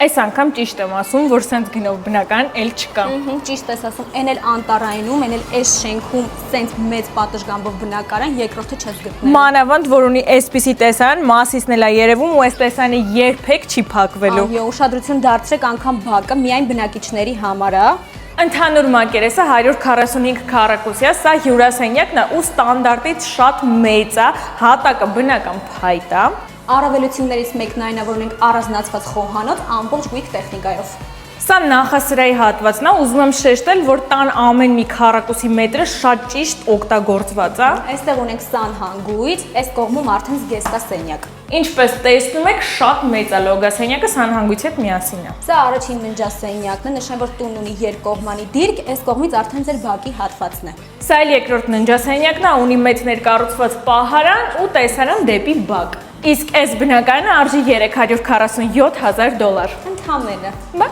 Այս անգամ ճիշտ եմ ասում, որ սենց գնով բնական էլ չկա։ Ճիշտ ես ասում, այն էլ անտարայինում, այն էլ այս շենքում սենց մեծ պատշգամբով բնակարան երկրորդը չես գտնել։ Մանավանդ, որ ունի այսպիսի տեսարան, Մասիսն էլ է երևում ու այս տեսարանը երբեք չի փակվելու։ Այո, ուշադրություն դարձրեք անգամ բակը միայն բնակիչների համար է։ Ընդհանուր մակերեսը 145 քառակուսի է, սա հյուրասենյակն է ու ստանդարտից շատ մեծ է, հատակը բնական փայտ է։ Առավելություններից մեկն այն է, որ ունենք առանձնացված խոհանոց ամբողջ գույք տեխնիկայով։ Սա նախասրահի հատվածն է, ուզում եմ շեշտել, որ տան ամեն մի քառակուսի մետրը շատ ճիշտ օգտագործված է։ Այստեղ ունենք սանհանգույց, այս կողմում արդեն զգեստասենյակ։ Ինչպես տեսնում եք, շատ մեծ է լոգասենյակը սանհանգույցի հետ միասին է։ Սա առաջին ննջասենյակն է, նշեմ, որ տունն ունի երկկողմանի դիրք, այս կողմից արդեն ձեր բակի հատվածն է։ Սա էլ երկրորդ ննջասենյակն է, ունի մեծ ներկառուցված պահարան ու տեսարան դեպի բակ։ Իսկ այս բնակարանը արժի $347,000։ Ընդամենը։ Բա